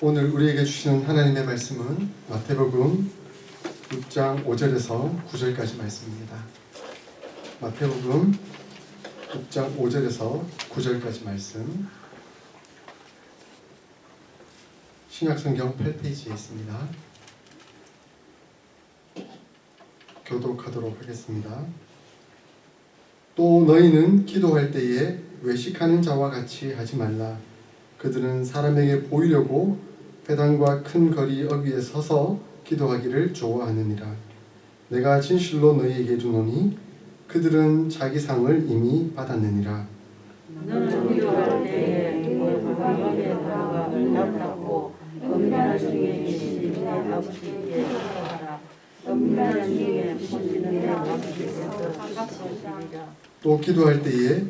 오늘 우리에게 주시는 하나님의 말씀은 마태복음 6장 5절에서 9절까지 말씀입니다. 마태복음 6장 5절에서 9절까지 말씀, 신약성경 8페이지에 있습니다. 교독하도록 하겠습니다. 또 너희는 기도할 때에 외식하는 자와 같이 하지 말라. 그들은 사람에게 보이려고 회당과 큰 거리 어귀에 서서 기도하기를 좋아하느니라. 내가 진실로 너희에게 이르노니 그들은 자기 상을 이미 받았느니라. 너는 기도할 때에 거기에 들어가 문 닫고 은밀한 중에 계신 내 아버지께 기도하라. 은밀한 중에 계시는 내 아버지께서 반갑시리라. 또 기도할 때에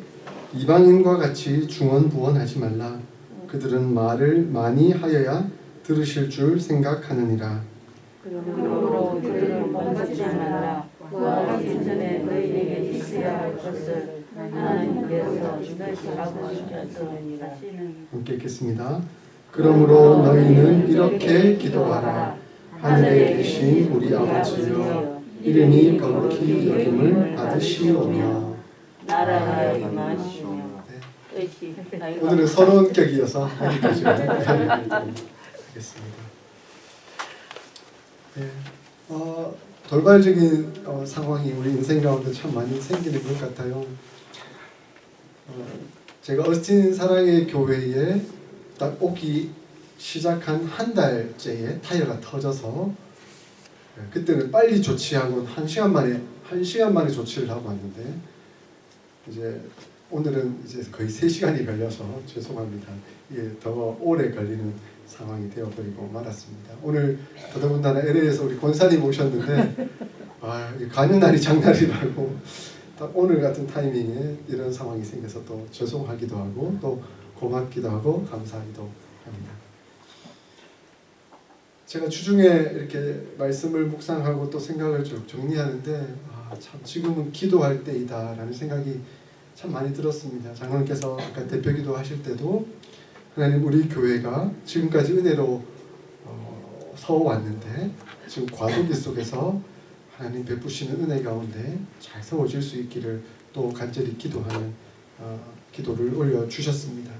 이방인과 같이 중언부언하지 말라. 그들은 말을 많이 하여야 들으실 줄 생각하느니라. 그러므로 그들을 본받지 말라. 구하기 전에 너희에게 있어야 할 것을 하나님께서 너희 아버지께서 하시는. 함께 읽겠습니다. 그러므로 너희는 이렇게 기도하라. 하늘에 계신 우리 아버지여, 이름이 거룩히 여김을 받으시오며. 나라가 임하시며. 오늘은 서러운 격이어서 여기까지 하겠습니다. 네, 돌발적인 상황이 우리 인생 가운데 참 많이 생기는 것 같아요. 제가 어스틴 사랑의 교회에 딱 오기 시작한 한 달째에 타이어가 터져서, 그때는 빨리 조치하고 한 시간 만에 조치를 하고 왔는데, 이제 오늘은 이제 거의 3시간이 걸려서 죄송합니다. 이게 더 오래 걸리는 상황이 되어버리고 말았습니다. 오늘 더더군다나 LA에서 우리 권사님 오셨는데 가는 날이 장날이라고 딱 오늘 같은 타이밍에 이런 상황이 생겨서 또 죄송하기도 하고 또 고맙기도 하고 감사하기도 합니다. 제가 주중에 이렇게 말씀을 묵상하고 또 생각을 쭉 정리하는데 참 지금은 기도할 때이다 라는 생각이 참 많이 들었습니다. 장로님께서 아까 대표기도 하실 때도 하나님 우리 교회가 지금까지 은혜로 서왔는데 지금 과도기 속에서 하나님 베푸시는 은혜 가운데 잘 세워질 수 있기를 또 간절히 기도하는 기도를 올려주셨습니다.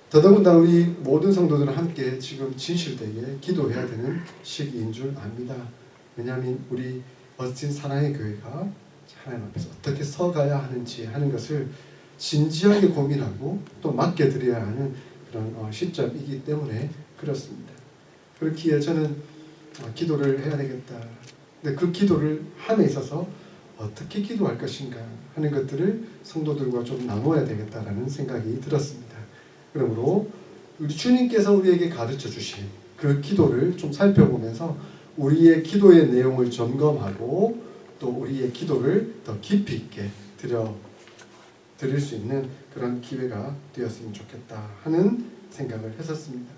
더더군다나 우리 모든 성도들은 함께 지금 진실되게 기도해야 되는 시기인 줄 압니다. 왜냐하면 우리 어스틴 사랑의 교회가 하나님 앞에서 어떻게 서가야 하는지 하는 것을 진지하게 고민하고 또 맡겨드려야 하는 그런 시점이기 때문에 그렇습니다. 그렇기에 저는 기도를 해야 되겠다. 근데 그 기도를 함에 있어서 어떻게 기도할 것인가 하는 것들을 성도들과 좀 나눠야 되겠다라는 생각이 들었습니다. 그러므로 우리 주님께서 우리에게 가르쳐 주신 그 기도를 좀 살펴보면서 우리의 기도의 내용을 점검하고 또 우리의 기도를 더 깊이 있게 드릴 수 있는 그런 기회가 되었으면 좋겠다 하는 생각을 했었습니다.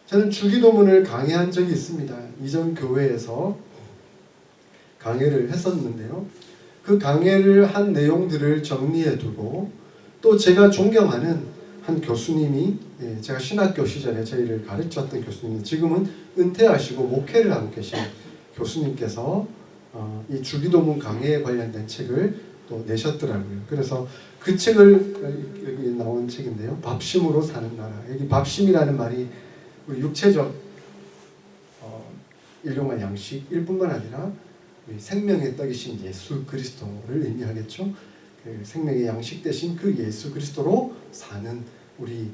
저는 주기도문을 강의한 적이 있습니다. 이전 교회에서 강의를 했었는데요. 그 강의를 한 내용들을 정리해 두고 또 제가 존경하는 한 교수님이, 제가 신학교 시절에 저희를 가르쳤던 교수님이 지금은 은퇴하시고 목회를 하고 계신 교수님께서 이 주기도문 강해에 관련된 책을 또 내셨더라고요. 그래서 그 책을, 여기 나온 책인데요. 밥심으로 사는 나라. 여기 밥심이라는 말이 우리 육체적 일용할 양식일 뿐만 아니라 생명의 떡이신 예수 그리스도를 의미하겠죠. 그 생명의 양식 대신 그 예수 그리스도로 사는 우리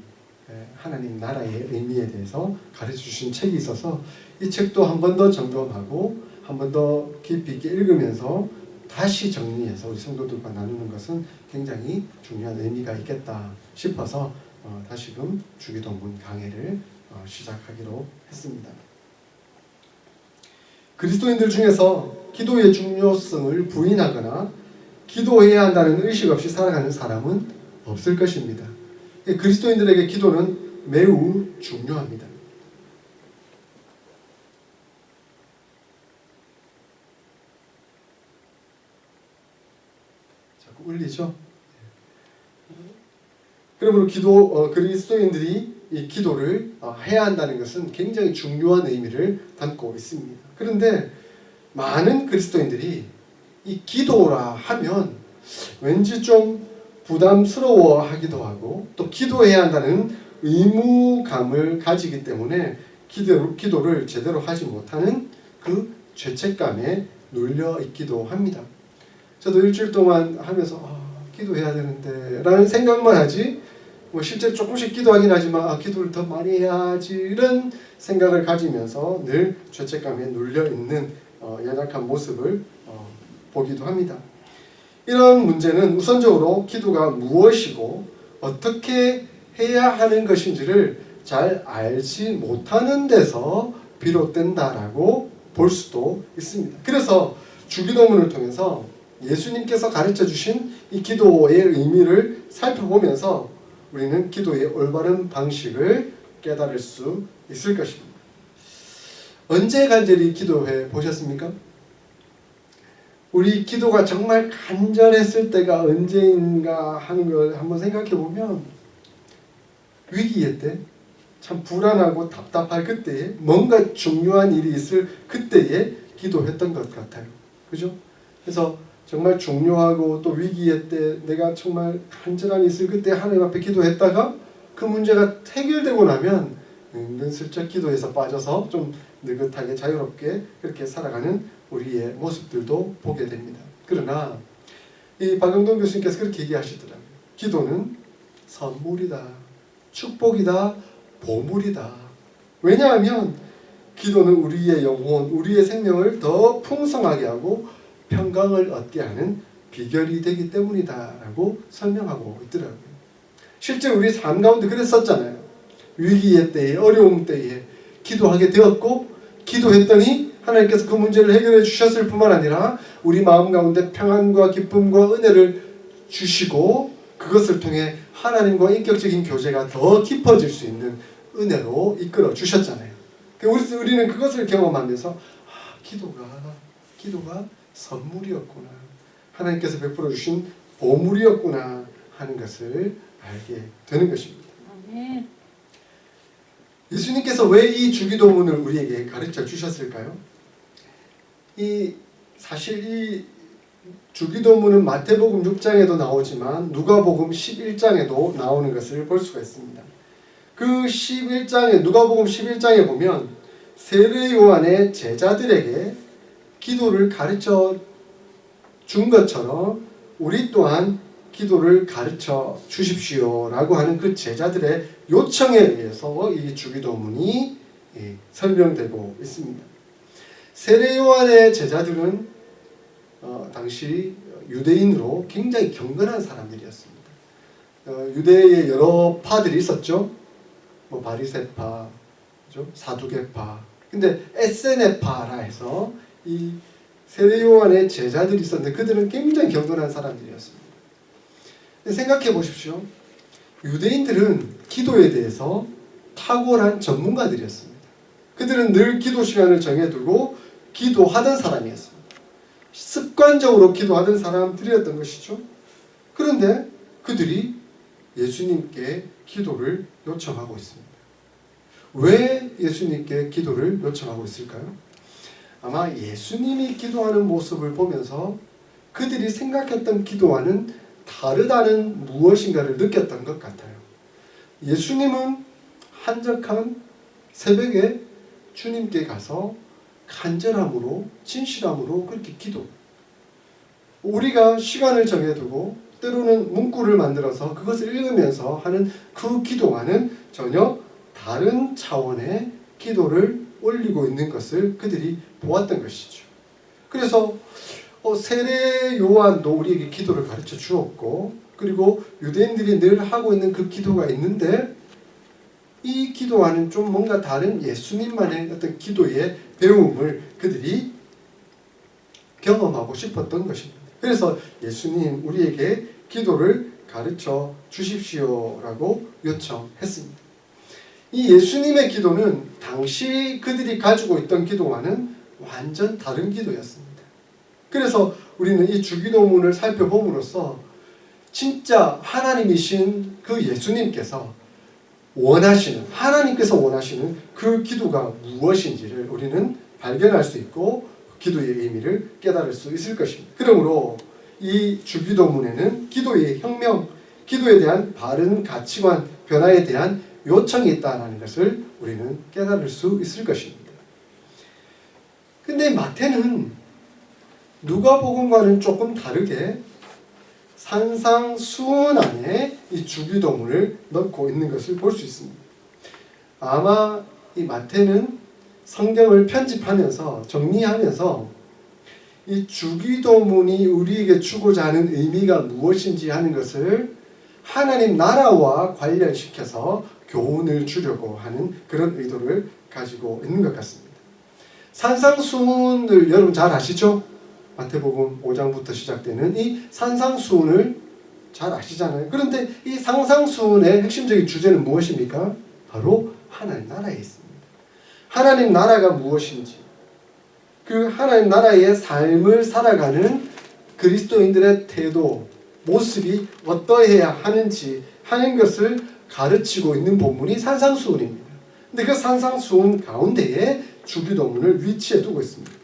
하나님 나라의 의미에 대해서 가르쳐 주신 책이 있어서 이 책도 한 번 더 점검하고 한 번 더 깊이 있게 읽으면서 다시 정리해서 우리 성도들과 나누는 것은 굉장히 중요한 의미가 있겠다 싶어서 다시금 주기도문 강해를 시작하기로 했습니다. 그리스도인들 중에서 기도의 중요성을 부인하거나 기도해야 한다는 의식 없이 살아가는 사람은 없을 것입니다. 그리스도인들에게 기도는 매우 중요합니다. 자꾸 울리죠? 그러므로 그리스도인들이 이 기도를 해야 한다는 것은 굉장히 중요한 의미를 담고 있습니다. 그런데 많은 그리스도인들이 이 기도라 하면 왠지 좀 부담스러워하기도 하고 또 기도해야 한다는 의무감을 가지기 때문에 기도를 제대로 하지 못하는 그 죄책감에 눌려 있기도 합니다. 저도 일주일 동안 하면서 기도해야 되는데 라는 생각만 하지 실제 조금씩 기도하긴 하지만 기도를 더 많이 해야지 이런 생각을 가지면서 늘 죄책감에 눌려 있는 연약한 모습을 보기도 합니다. 이런 문제는 우선적으로 기도가 무엇이고 어떻게 해야 하는 것인지를 잘 알지 못하는 데서 비롯된다라고 볼 수도 있습니다. 그래서 주기도문을 통해서 예수님께서 가르쳐 주신 이 기도의 의미를 살펴보면서 우리는 기도의 올바른 방식을 깨달을 수 있을 것입니다. 언제 간절히 기도해 보셨습니까? 우리 기도가 정말 간절했을 때가 언제인가 하는 걸 한번 생각해 보면 위기의 때, 참 불안하고 답답할 그때에 뭔가 중요한 일이 있을 그때에 기도했던 것 같아요. 그죠? 그래서 정말 중요하고 또 위기의 때 내가 정말 간절함이 있을 그때 하나님 앞에 기도했다가 그 문제가 해결되고 나면 은근슬쩍 기도에서 빠져서 좀 느긋하게 자유롭게 그렇게 살아가는 우리의 모습들도 보게 됩니다. 그러나 이 박영돈 교수님께서 그렇게 얘기하시더라고요. 기도는 선물이다, 축복이다, 보물이다. 왜냐하면 기도는 우리의 영혼, 우리의 생명을 더 풍성하게 하고 평강을 얻게 하는 비결이 되기 때문이다 라고 설명하고 있더라고요. 실제 우리 삶 가운데 그랬었잖아요. 위기의 때에, 어려움 때에 기도하게 되었고 기도했더니 하나님께서 그 문제를 해결해 주셨을 뿐만 아니라 우리 마음 가운데 평안과 기쁨과 은혜를 주시고 그것을 통해 하나님과 인격적인 교제가 더 깊어질 수 있는 은혜로 이끌어 주셨잖아요. 우리는 그것을 경험하면서 기도가 선물이었구나, 하나님께서 베풀어 주신 보물이었구나 하는 것을 알게 되는 것입니다. 아멘. 예수님께서 왜 이 주기도문을 우리에게 가르쳐 주셨을까요? 사실 이 주기도문은 마태복음 6장에도 나오지만 누가복음 11장에도 나오는 것을 볼 수가 있습니다. 그 11장에 누가복음 11장에 보면 세례 요한의 제자들에게 기도를 가르쳐 준 것처럼 우리 또한 기도를 가르쳐 주십시오라고 하는 그 제자들의 요청에 의해서 이 주기도문이 설명되고 있습니다. 세례 요한의 제자들은 당시 유대인으로 굉장히 경건한 사람들이었습니다. 유대에 여러 파들이 있었죠. 바리새파, 사두개파. 근데 에세네파라 해서 이 세례 요한의 제자들이 있었는데 그들은 굉장히 경건한 사람들이었습니다. 생각해 보십시오. 유대인들은 기도에 대해서 탁월한 전문가들이었습니다. 그들은 늘 기도 시간을 정해두고 기도하던 사람이었습니다. 습관적으로 기도하던 사람들이었던 것이죠. 그런데 그들이 예수님께 기도를 요청하고 있습니다. 왜 예수님께 기도를 요청하고 있을까요? 아마 예수님이 기도하는 모습을 보면서 그들이 생각했던 기도와는 다르다는 무엇인가를 느꼈던 것 같아요. 예수님은 한적한 새벽에 주님께 가서 간절함으로 진실함으로 그렇게 기도. 우리가 시간을 정해두고 때로는 문구를 만들어서 그것을 읽으면서 하는 그 기도와는 전혀 다른 차원의 기도를 올리고 있는 것을 그들이 보았던 것이죠. 그래서 세례 요한도 우리에게 기도를 가르쳐 주었고 그리고 유대인들이 늘 하고 있는 그 기도가 있는데 이 기도와는 좀 뭔가 다른 예수님만의 어떤 기도의 배움을 그들이 경험하고 싶었던 것입니다. 그래서 예수님 우리에게 기도를 가르쳐 주십시오라고 요청했습니다. 이 예수님의 기도는 당시 그들이 가지고 있던 기도와는 완전 다른 기도였습니다. 그래서 우리는 이 주기도문을 살펴봄으로써 진짜 하나님이신 그 예수님께서 원하시는, 하나님께서 원하시는 그 기도가 무엇인지를 우리는 발견할 수 있고 기도의 의미를 깨달을 수 있을 것입니다. 그러므로 이 주기도문에는 기도의 혁명, 기도에 대한 바른 가치관 변화에 대한 요청이 있다는 것을 우리는 깨달을 수 있을 것입니다. 근데 마태는 누가복음과는 조금 다르게 산상수훈 안에 이 주기도문을 넣고 있는 것을 볼 수 있습니다. 아마 이 마태는 성경을 편집하면서 정리하면서 이 주기도문이 우리에게 주고자 하는 의미가 무엇인지 하는 것을 하나님 나라와 관련시켜서 교훈을 주려고 하는 그런 의도를 가지고 있는 것 같습니다. 산상수훈을 여러분 잘 아시죠? 마태복음 5장부터 시작되는 이 산상수훈을 잘 아시잖아요. 그런데 이 산상수훈의 핵심적인 주제는 무엇입니까? 바로 하나님 나라에 있습니다. 하나님 나라가 무엇인지, 그 하나님 나라의 삶을 살아가는 그리스도인들의 태도, 모습이 어떠해야 하는지 하는 것을 가르치고 있는 본문이 산상수훈입니다. 근데 그 산상수훈 가운데에 주기도문을 위치해 두고 있습니다.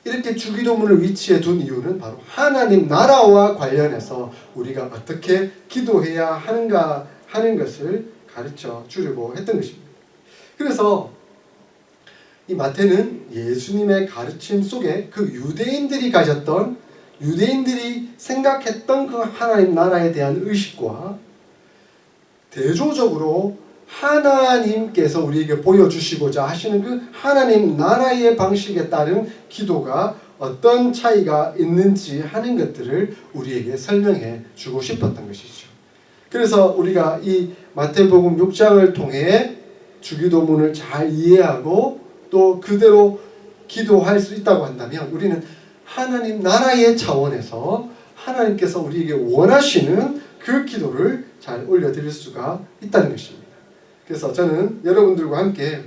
이렇게 주기도문을 위치해 둔 이유는 바로 하나님 나라와 관련해서 우리가 어떻게 기도해야 하는가 하는 것을 가르쳐 주려고 했던 것입니다. 그래서 이 마태는 예수님의 가르침 속에 그 유대인들이 생각했던 그 하나님 나라에 대한 의식과 대조적으로 하나님께서 우리에게 보여주시고자 하시는 그 하나님 나라의 방식에 따른 기도가 어떤 차이가 있는지 하는 것들을 우리에게 설명해 주고 싶었던 것이죠. 그래서 우리가 이 마태복음 6장을 통해 주기도문을 잘 이해하고 또 그대로 기도할 수 있다고 한다면 우리는 하나님 나라의 차원에서 하나님께서 우리에게 원하시는 그 기도를 잘 올려드릴 수가 있다는 것입니다. 그래서 저는 여러분들과 함께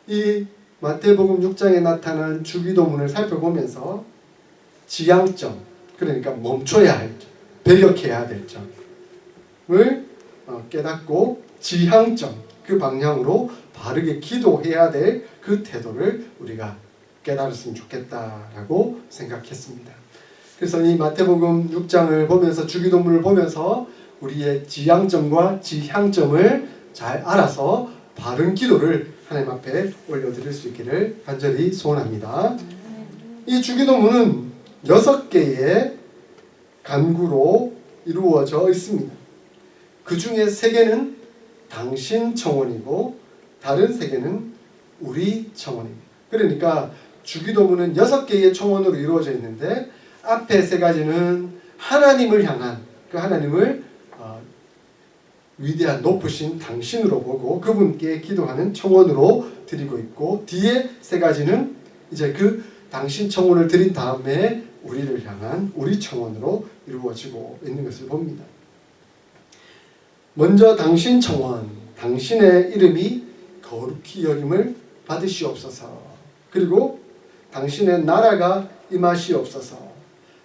이 마태복음 6장에 나타난 주기도문을 살펴보면서 지향점, 그러니까 멈춰야 할 점, 배격해야 될 점을 깨닫고 지향점, 그 방향으로 바르게 기도해야 될 그 태도를 우리가 깨달았으면 좋겠다라고 생각했습니다. 그래서 이 마태복음 6장을 보면서 주기도문을 보면서 우리의 지향점과 지향점을 잘 알아서 바른 기도를 하나님 앞에 올려드릴 수 있기를 간절히 소원합니다. 이 주기도문은 6개의 간구로 이루어져 있습니다. 그 중에 3개는 당신 청원이고 다른 3개는 우리 청원입니다. 그러니까 주기도문은 6개의 청원으로 이루어져 있는데 앞에 3가지는 하나님을 향한 그 하나님을 위대한 높으신 당신으로 보고 그분께 기도하는 청원으로 드리고 있고 뒤에 3가지는 이제 그 당신 청원을 드린 다음에 우리를 향한 우리 청원으로 이루어지고 있는 것을 봅니다. 먼저 당신 청원, 당신의 이름이 거룩히 여김을 받으시옵소서. 그리고 당신의 나라가 임하시옵소서.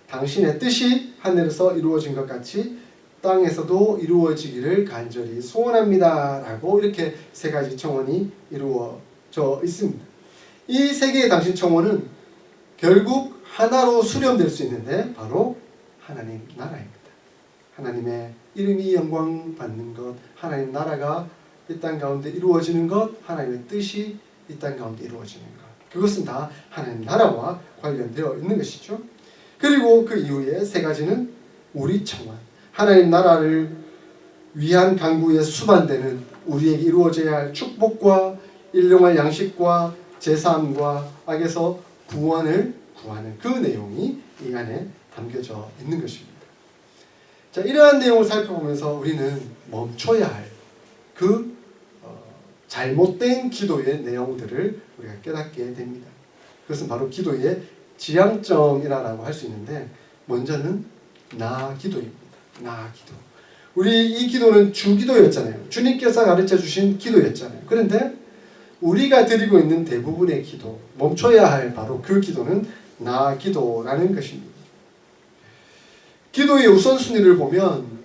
당신의 뜻이 하늘에서 이루어진 것 같이 땅에서도 이루어지기를 간절히 소원합니다. 라고 이렇게 3가지 청원이 이루어져 있습니다. 이 3개의 당신 청원은 결국 하나로 수렴될 수 있는데 바로 하나님 나라입니다. 하나님의 이름이 영광 받는 것, 하나님 나라가 이 땅 가운데 이루어지는 것, 하나님의 뜻이 이 땅 가운데 이루어지는 것, 그것은 다 하나님 나라와 관련되어 있는 것이죠. 그리고 그 이후에 3가지는 우리 청원, 하나님 나라를 위한 간구에 수반되는 우리에게 이루어져야 할 축복과 일용할 양식과 제사함과 악에서 구원을 구하는 그 내용이 이 안에 담겨져 있는 것입니다. 자, 이러한 내용을 살펴보면서 우리는 멈춰야 할 그 잘못된 기도의 내용들을 우리가 깨닫게 됩니다. 그것은 바로 기도의 지향점이라고 할 수 있는데 먼저는 나 기도입니다. 나 기도. 우리 이 기도는 주기도였잖아요. 주님께서 가르쳐 주신 기도였잖아요. 그런데 우리가 드리고 있는 대부분의 기도, 멈춰야 할 바로 그 기도는 나 기도라는 것입니다. 기도의 우선순위를 보면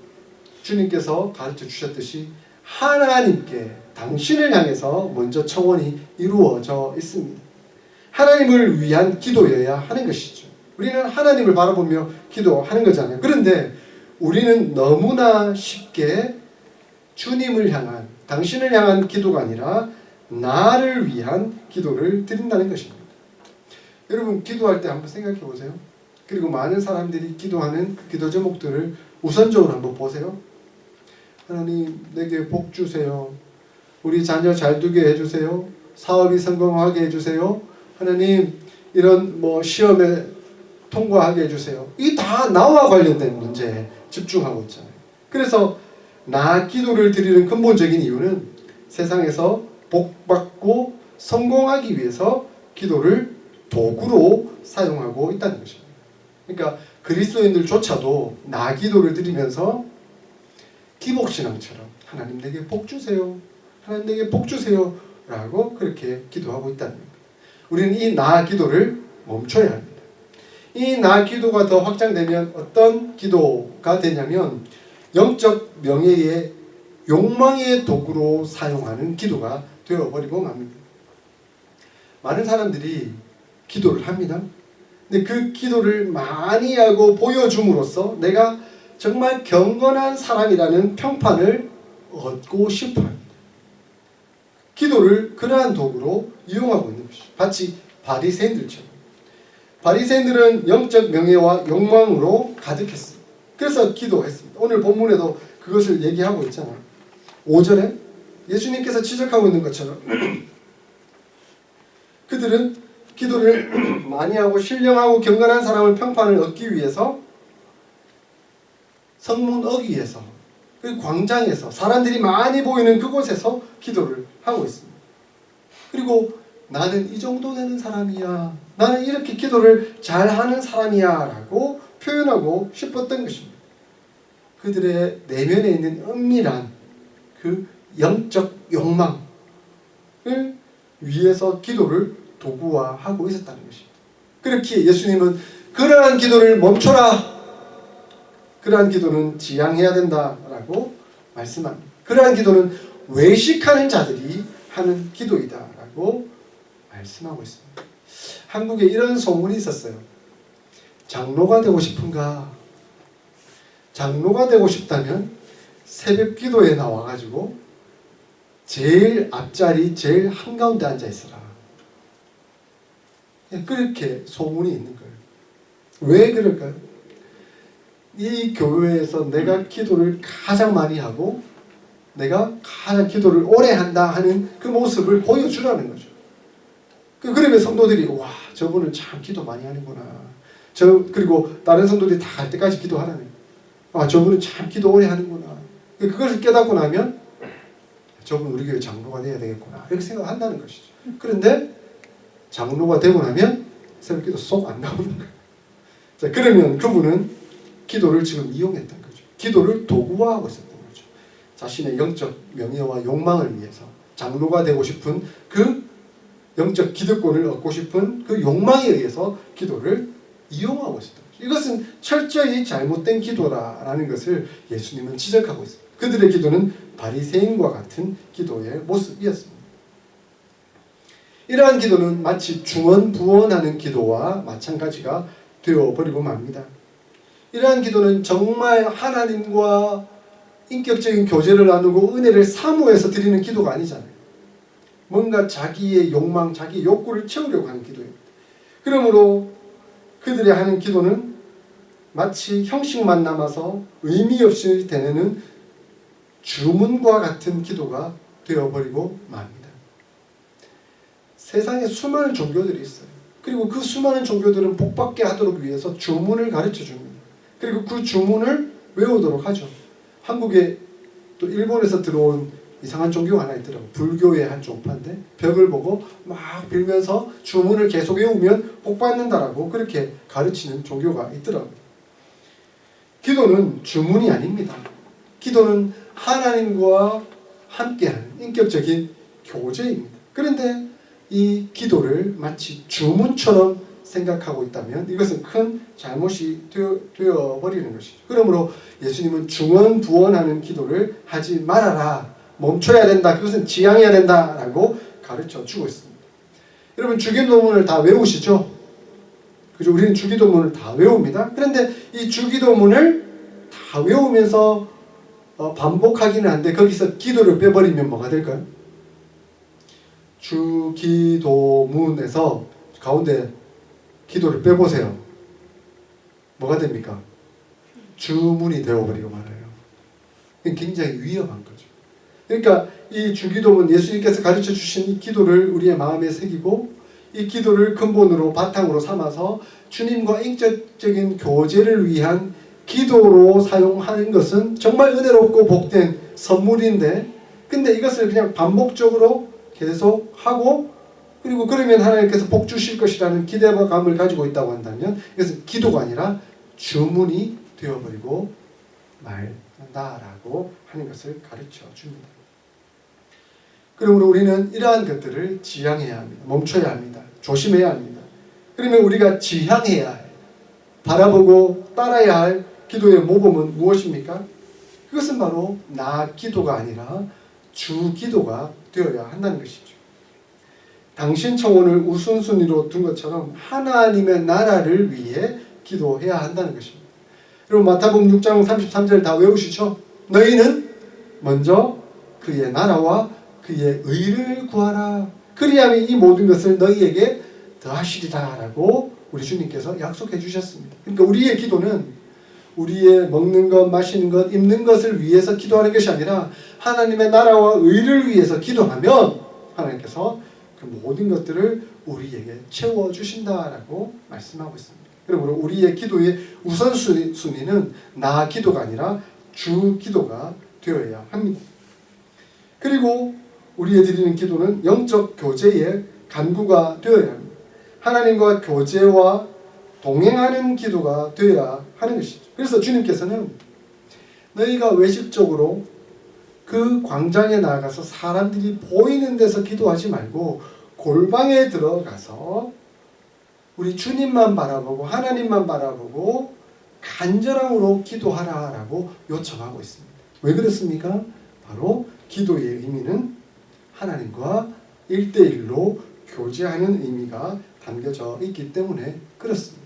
주님께서 가르쳐 주셨듯이 하나님께 당신을 향해서 먼저 청원이 이루어져 있습니다. 하나님을 위한 기도여야 하는 것이죠. 우리는 하나님을 바라보며 기도하는 거잖아요. 그런데 우리는 너무나 쉽게 주님을 향한, 당신을 향한 기도가 아니라 나를 위한 기도를 드린다는 것입니다. 여러분 기도할 때 한번 생각해 보세요. 그리고 많은 사람들이 기도하는 그 기도 제목들을 우선적으로 한번 보세요. 하나님 내게 복 주세요. 우리 자녀 잘 두게 해주세요. 사업이 성공하게 해주세요. 하나님 이런 시험에 통과하게 해주세요. 이 다 나와 관련된 문제에 집중하고 있잖아요. 그래서 나 기도를 드리는 근본적인 이유는 세상에서 복받고 성공하기 위해서 기도를 도구로 사용하고 있다는 것입니다. 그러니까 그리스도인들조차도 나 기도를 드리면서 기복신앙처럼 하나님 내게 복 주세요. 하나님 내게 복 주세요. 라고 그렇게 기도하고 있다는 겁니다. 우리는 이 나 기도를 멈춰야 합니다. 이 나 기도가 더 확장되면 어떤 기도가 되냐면 영적 명예의 욕망의 도구로 사용하는 기도가 되어버리고 맙니다. 많은 사람들이 기도를 합니다. 근데 그 기도를 많이 하고 보여줌으로써 내가 정말 경건한 사람이라는 평판을 얻고 싶어 합니다. 기도를 그러한 도구로 이용하고 있는 것이죠. 마치 바리새인들처럼. 바리새인들은 영적 명예와 욕망으로 가득했습니다. 그래서 기도했습니다. 오늘 본문에도 그것을 얘기하고 있잖아요. 5절에 예수님께서 지적하고 있는 것처럼 그들은 기도를 많이 하고 신령하고 경건한 사람을 평판을 얻기 위해서 성문어귀에서 그리고 광장에서 사람들이 많이 보이는 그곳에서 기도를 하고 있습니다. 그리고 나는 이 정도 되는 사람이야. 나는 이렇게 기도를 잘하는 사람이야 라고 표현하고 싶었던 것입니다. 그들의 내면에 있는 은밀한 그 영적 욕망을 위해서 기도를 도구화하고 있었다는 것입니다. 그렇기에 예수님은 그러한 기도를 멈춰라. 그러한 기도는 지양해야 된다라고 말씀합니다. 그러한 기도는 외식하는 자들이 하는 기도이다라고 말씀하고 있습니다. 한국에 이런 소문이 있었어요. 장로가 되고 싶은가? 장로가 되고 싶다면 새벽 기도에 나와가지고 제일 앞자리 제일 한가운데 앉아 있어라. 그렇게 소문이 있는 거예요. 왜 그럴까요? 이 교회에서 내가 기도를 가장 많이 하고 내가 가장 기도를 오래 한다 하는 그 모습을 보여주라는 거죠. 그러면 성도들이 와 저분은 참 기도 많이 하는구나. 그리고 다른 성도들이 다 갈 때까지 기도하라는 거예요. 저분은 참 기도 오래 하는구나. 그것을 깨닫고 나면 저분 우리 교회 장로가 돼야 되겠구나 이렇게 생각한다는 것이죠. 그런데 장로가 되고 나면 새벽기도 쏙 안 나오는 거예요. 자, 그러면 그분은 기도를 지금 이용했던 거죠. 기도를 도구화하고 있었던 거죠. 자신의 영적 명예와 욕망을 위해서 장로가 되고 싶은 그 영적 기득권을 얻고 싶은 그 욕망에 의해서 기도를 이용하고 있었던 거죠. 이것은 철저히 잘못된 기도라는 것을 예수님은 지적하고 있습니다. 그들의 기도는 바리새인과 같은 기도의 모습이었습니다. 이러한 기도는 마치 중언부언하는 기도와 마찬가지가 되어버리고 맙니다. 이러한 기도는 정말 하나님과 인격적인 교제를 나누고 은혜를 사모해서 드리는 기도가 아니잖아요. 뭔가 자기의 욕망, 자기의 욕구를 채우려고 하는 기도입니다. 그러므로 그들이 하는 기도는 마치 형식만 남아서 의미 없이 되는 주문과 같은 기도가 되어버리고 맙니다. 세상에 수많은 종교들이 있어요. 그리고 그 수많은 종교들은 복받게 하도록 위해서 주문을 가르쳐 줍니다. 그리고 그 주문을 외우도록 하죠. 한국에 또 일본에서 들어온 이상한 종교가 하나 있더라고요. 불교의 한 종파인데 벽을 보고 막 빌면서 주문을 계속 외우면 복받는다라고 그렇게 가르치는 종교가 있더라고요. 기도는 주문이 아닙니다. 기도는 하나님과 함께하는 인격적인 교제입니다. 그런데 이 기도를 마치 주문처럼 생각하고 있다면 이것은 큰 잘못이 되어버리는 것이죠. 그러므로 예수님은 중언부언하는 기도를 하지 말아라 멈춰야 된다. 그것은 지양해야 된다라고 가르쳐 주고 있습니다. 여러분 주기도문을 다 외우시죠? 그죠? 우리는 주기도문을 다 외웁니다. 그런데 이 주기도문을 다 외우면서 반복하기는 한데 거기서 기도를 빼버리면 뭐가 될까요? 주기도문에서 가운데 기도를 빼보세요. 뭐가 됩니까? 주문이 되어버리고 말아요. 굉장히 위험한 거죠. 그러니까 이 주기도문, 예수님께서 가르쳐 주신 이 기도를 우리의 마음에 새기고 이 기도를 근본으로 바탕으로 삼아서 주님과 인격적인 교제를 위한 기도로 사용하는 것은 정말 은혜롭고 복된 선물인데, 근데 이것을 그냥 반복적으로 계속 하고 그리고 그러면 하나님께서 복 주실 것이라는 기대감을 가지고 있다고 한다면 이것은 기도가 아니라 주문이 되어버리고 말한다라고 하는 것을 가르쳐 줍니다. 그러므로 우리는 이러한 것들을 지향해야 합니다. 멈춰야 합니다. 조심해야 합니다. 그러면 우리가 지향해야 해. 바라보고 따라야 할 기도의 모범은 무엇입니까? 그것은 바로 나 기도가 아니라 주 기도가 되어야 한다는 것이죠. 당신 청혼을 우선순위로 둔 것처럼 하나님의 나라를 위해 기도해야 한다는 것입니다. 여러분 마태복음 6장 33절 다 외우시죠? 너희는 먼저 그의 나라와 그의 의를 구하라. 그리하면 이 모든 것을 너희에게 더하시리라 라고 우리 주님께서 약속해 주셨습니다. 그러니까 우리의 기도는 우리의 먹는 것, 마시는 것, 입는 것을 위해서 기도하는 것이 아니라 하나님의 나라와 의를 위해서 기도하면 하나님께서 그 모든 것들을 우리에게 채워주신다라고 말씀하고 있습니다. 그러므로 우리의 기도의 우선순위는 나 기도가 아니라 주 기도가 되어야 합니다. 그리고 우리의 드리는 기도는 영적 교제의 간구가 되어야 합니다. 하나님과 교제와 동행하는 기도가 되어야 하는 것이죠. 그래서 주님께서는 너희가 외식적으로 그 광장에 나가서 사람들이 보이는 데서 기도하지 말고 골방에 들어가서 우리 주님만 바라보고 하나님만 바라보고 간절함으로 기도하라라고 요청하고 있습니다. 왜 그렇습니까? 바로 기도의 의미는 하나님과 1대1로 교제하는 의미가 담겨져 있기 때문에 그렇습니다.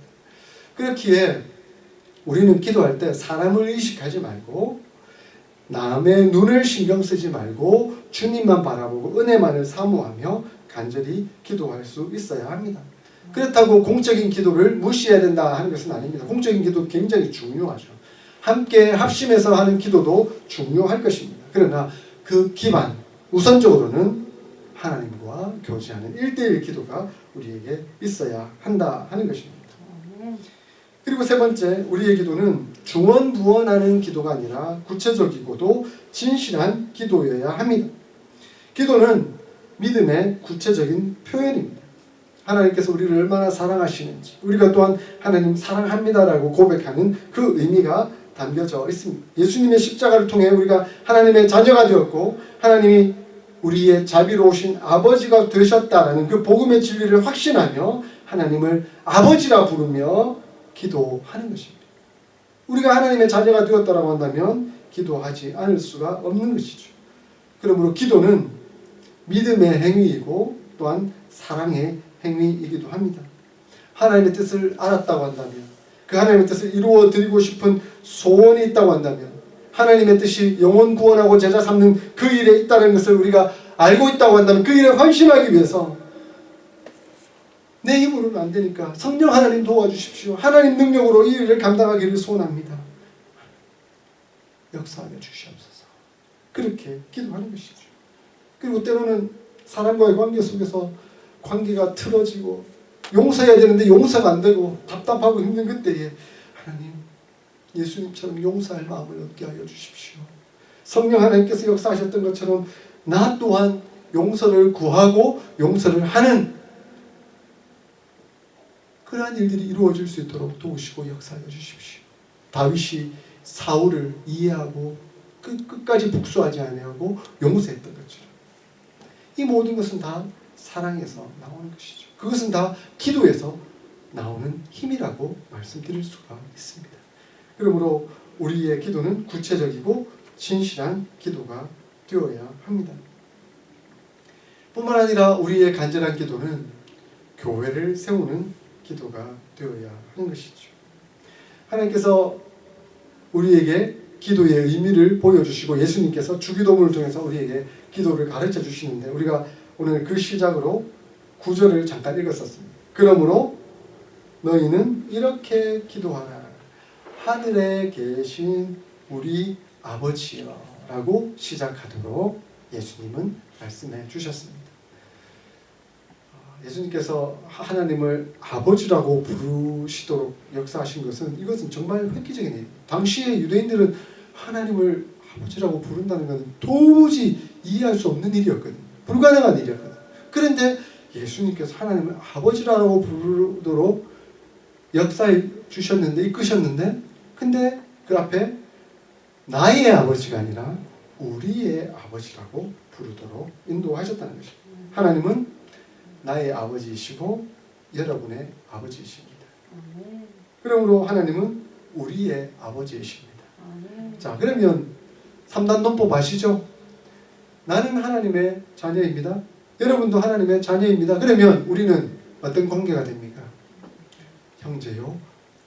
그렇기에 우리는 기도할 때 사람을 의식하지 말고 남의 눈을 신경 쓰지 말고 주님만 바라보고 은혜만을 사모하며 간절히 기도할 수 있어야 합니다. 그렇다고 공적인 기도를 무시해야 된다 하는 것은 아닙니다. 공적인 기도 굉장히 중요하죠. 함께 합심해서 하는 기도도 중요할 것입니다. 그러나 그 기반, 우선적으로는 하나님과 교제하는 1대1 기도가 우리에게 있어야 한다 하는 것입니다. 그리고 세 번째, 우리의 기도는 중언부언하는 기도가 아니라 구체적이고도 진실한 기도여야 합니다. 기도는 믿음의 구체적인 표현입니다. 하나님께서 우리를 얼마나 사랑하시는지, 우리가 또한 하나님 사랑합니다라고 고백하는 그 의미가 담겨져 있습니다. 예수님의 십자가를 통해 우리가 하나님의 자녀가 되었고 하나님이 우리의 자비로우신 아버지가 되셨다라는 그 복음의 진리를 확신하며 하나님을 아버지라 부르며 기도하는 것입니다. 우리가 하나님의 자녀가 되었다라고 한다면 기도하지 않을 수가 없는 것이죠. 그러므로 기도는 믿음의 행위이고 또한 사랑의 행위이기도 합니다. 하나님의 뜻을 알았다고 한다면, 그 하나님의 뜻을 이루어 드리고 싶은 소원이 있다고 한다면, 하나님의 뜻이 영혼 구원하고 제자 삼는 그 일에 있다는 것을 우리가 알고 있다고 한다면 그 일에 헌신하기 위해서 내 힘으로는 안 되니까 성령 하나님 도와주십시오. 하나님 능력으로 이 일을 감당하기를 소원합니다. 역사하여 주시옵소서. 그렇게 기도하는 것이죠. 그리고 때로는 사람과의 관계 속에서 관계가 틀어지고 용서해야 되는데 용서가 안 되고 답답하고 힘든 그때에 하나님 예수님처럼 용서할 마음을 얻게 하여 주십시오. 성령 하나님께서 역사하셨던 것처럼 나 또한 용서를 구하고 용서를 하는 그러한 일들이 이루어질 수 있도록 도우시고 역사하여 주십시오. 다윗이 사울을 이해하고 끝까지 복수하지 아니하고 용서했던 것처럼 이 모든 것은 다 사랑에서 나오는 것이죠. 그것은 다 기도에서 나오는 힘이라고 말씀드릴 수가 있습니다. 그러므로 우리의 기도는 구체적이고 진실한 기도가 되어야 합니다. 뿐만 아니라 우리의 간절한 기도는 교회를 세우는 기도가 되어야 하는 것이죠. 하나님께서 우리에게 기도의 의미를 보여주시고 예수님께서 주기도문을 통해서 우리에게 기도를 가르쳐 주시는데 우리가 오늘 그 시작으로 9절을 잠깐 읽었었습니다. 그러므로 너희는 이렇게 기도하라. 하늘에 계신 우리 아버지여 라고 시작하도록 예수님은 말씀해 주셨습니다. 예수님께서 하나님을 아버지라고 부르시도록 역사하신 이것은 정말 획기적인 일입니다. 당시에 유대인들은 하나님을 아버지라고 부른다는 것은 도무지 이해할 수 없는 일이었거든요. 불가능한 일이었거든요. 그런데 예수님께서 하나님을 아버지라고 부르도록 역사해 주셨는데, 이끄셨는데, 근데 그 앞에 나의 아버지가 아니라 우리의 아버지라고 부르도록 인도하셨다는 것입니다. 하나님은 나의 아버지이시고 여러분의 아버지이십니다. 그러므로 하나님은 우리의 아버지이십니다. 자, 그러면 3단 논법 아시죠? 나는 하나님의 자녀입니다. 여러분도 하나님의 자녀입니다. 그러면 우리는 어떤 관계가 됩니까? 형제요,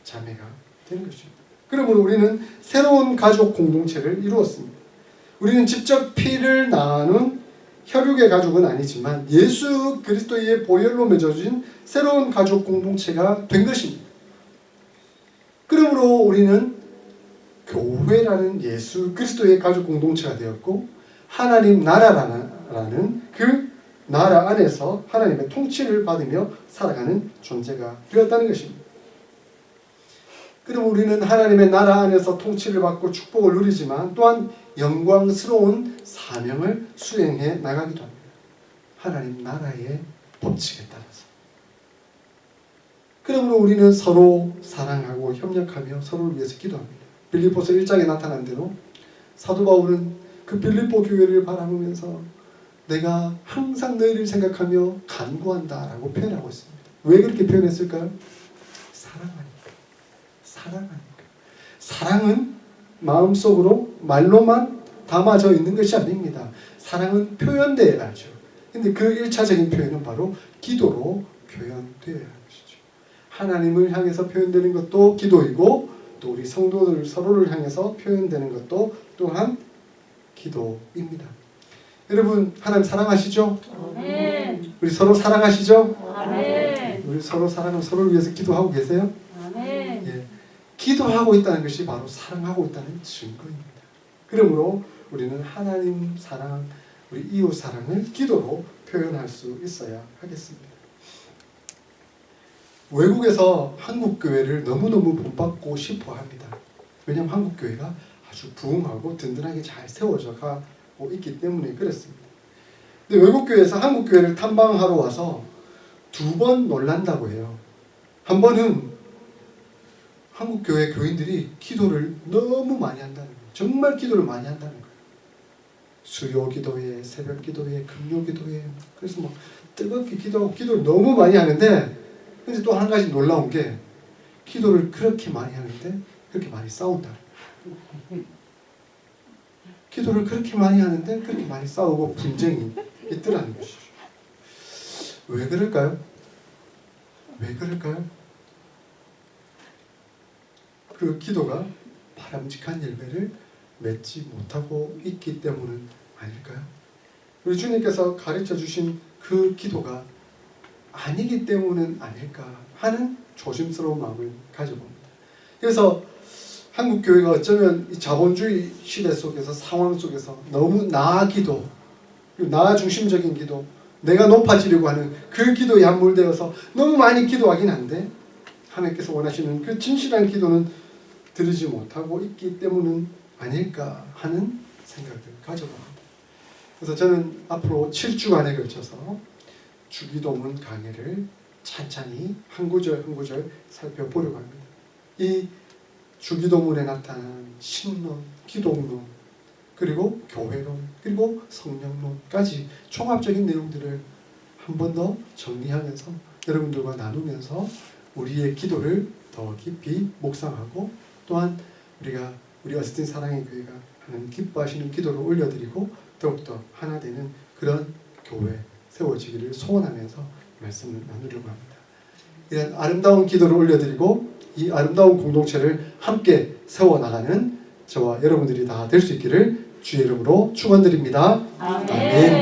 자매가 되는 것입니다. 그러므로 우리는 새로운 가족 공동체를 이루었습니다. 우리는 직접 피를 나눈 혈육의 가족은 아니지만 예수 그리스도의 보혈로 맺어진 새로운 가족 공동체가 된 것입니다. 그러므로 우리는 교회라는 예수 그리스도의 가족 공동체가 되었고 하나님 나라라는 그 나라 안에서 하나님의 통치를 받으며 살아가는 존재가 되었다는 것입니다. 그럼 우리는 하나님의 나라 안에서 통치를 받고 축복을 누리지만 또한 영광스러운 사명을 수행해 나가기도 합니다. 하나님 나라의 법칙에 따라서. 그러므로 우리는 서로 사랑하고 협력하며 서로를 위해서 기도합니다. 빌립보서 1장에 나타난 대로 사도 바울은 그 빌립보 교회를 바라보면서 내가 항상 너희를 생각하며 간구한다 라고 표현하고 있습니다. 왜 그렇게 표현했을까요? 사랑하니까. 사랑은 마음속으로 말로만 담아져 있는 것이 아닙니다. 사랑은 표현되어야죠. 근데 그 1차적인 표현은 바로 기도로 표현되어야 하는 것이죠. 하나님을 향해서 표현되는 것도 기도이고 또 우리 성도들 서로를 향해서 표현되는 것도 또한 기도입니다. 여러분 하나님 사랑하시죠? 아멘. 우리 서로 사랑하시죠? 아멘. 우리 서로 사랑하고 서로를 위해서 기도하고 계세요? 아멘. 예. 기도하고 있다는 것이 바로 사랑하고 있다는 증거입니다. 그러므로 우리는 하나님 사랑, 우리 이웃 사랑을 기도로 표현할 수 있어야 하겠습니다. 외국에서 한국 교회를 너무너무 본받고 싶어 합니다. 왜냐하면 한국 교회가 아주 부흥하고 든든하게 잘 세워져 가고 있기 때문에 그렇습니다. 근데 외국 교회에서 한국 교회를 탐방하러 와서 2번 놀란다고 해요. 한 번은 한국 교회 교인들이 기도를 너무 많이 한다는 거예요. 정말 기도를 많이 한다는 거예요. 수요 기도회, 새벽 기도회, 금요 기도회. 그래서 막 뜨겁게 기도하고 기도를 너무 많이 하는데, 근데 또 한 가지 놀라운 게 기도를 그렇게 많이 하는데 그렇게 많이 싸운다. 기도를 그렇게 많이 하는데 그렇게 많이 싸우고 분쟁이 있더라는 것이죠. 왜 그럴까요? 왜 그럴까요? 그 기도가 바람직한 열매를 맺지 못하고 있기 때문은 아닐까요? 우리 주님께서 가르쳐 주신 그 기도가 아니기 때문은 아닐까 하는 조심스러운 마음을 가져봅니다. 그래서 한국 교회가 어쩌면 이 자본주의 시대 속에서 상황 속에서 너무 나 기도, 나 중심적인 기도, 내가 높아지려고 하는 그 기도에 함몰되어서 너무 많이 기도하긴 한데 하나님께서 원하시는 그 진실한 기도는 드리지 못하고 있기 때문은 아닐까 하는 생각을 가져봅니다. 그래서 저는 앞으로 7주간에 걸쳐서 주기도문 강해를 찬찬히 한 구절 한 구절 살펴보려고 합니다. 이 주기도문에 나타난 신론, 기독론, 그리고 교회론, 그리고 성령론까지 종합적인 내용들을 한 번 더 정리하면서 여러분들과 나누면서 우리의 기도를 더 깊이 묵상하고 또한 우리 어스틴 사랑의 교회가 하는 기뻐하시는 기도를 올려드리고 더욱더 하나 되는 그런 교회 세워지기를 소원하면서 말씀을 나누려고 합니다. 이런 아름다운 기도를 올려드리고 이 아름다운 공동체를 함께 세워나가는 저와 여러분들이 다 될 수 있기를 주의 이름으로 축원드립니다. 아멘. 아멘.